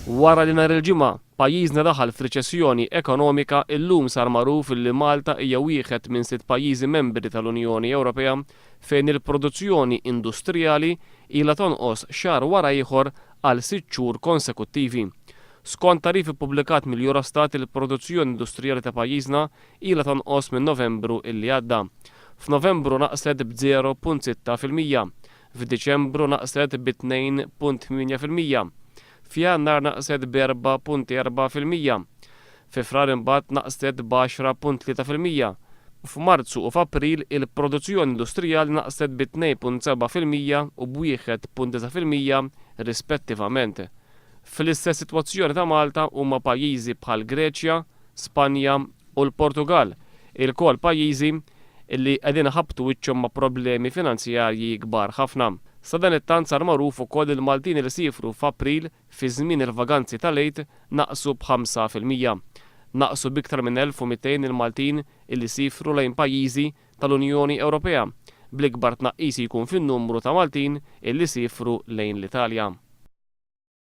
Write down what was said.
Wara li nhar il-ġimgħa pajjiżna daħal f'riċessjoni ekonomika, illum sar magħruf li Malta hija wieħed minn 6 pajjiżi membri tal-Unjoni Ewropea fejn il-produzzjoni industrijali ilha tonqos xahar wara ieħor għal 6 xhur konsekuttivi. Skont tarifi ppubblikat mill-Eurostat, il-produzzjoni industrijali ta' pajjiżna ilha tonqos minn Novembru illi għadda. F'Novembru naqset b'0.6%, f'Diċembru naqset b'2.8%. F'Jannar naqset b'4.4%, fi Frar imbagħad naqset b'10.3%, u f'Marzu u f'April il-produzzjoni industrijali naqset b'2.7% u b'1.9% rispettivament. Fl-istess sitwazzjoni ta' Malta huma pajjiżi bħal Greċja, Spanja u l-Portugal, il-kol pajjiżi illi qegħdin ħabtu wiċċhom ma' problemi finanzjarji kbar ħafna. Sa dan it-tant sar magħruf ukoll il-Maltin li sifru f'April fi żmien il-vaganzi tal-għid naqsu b'5%. Naqsu b'iktar minn 1200 il-Maltin illi sifru lejn pajjiżi tal-Unjoni Ewropea, bl-ikbar tnaqqis jkun fin-numru ta' Maltin illi sifru lejn l-Italja.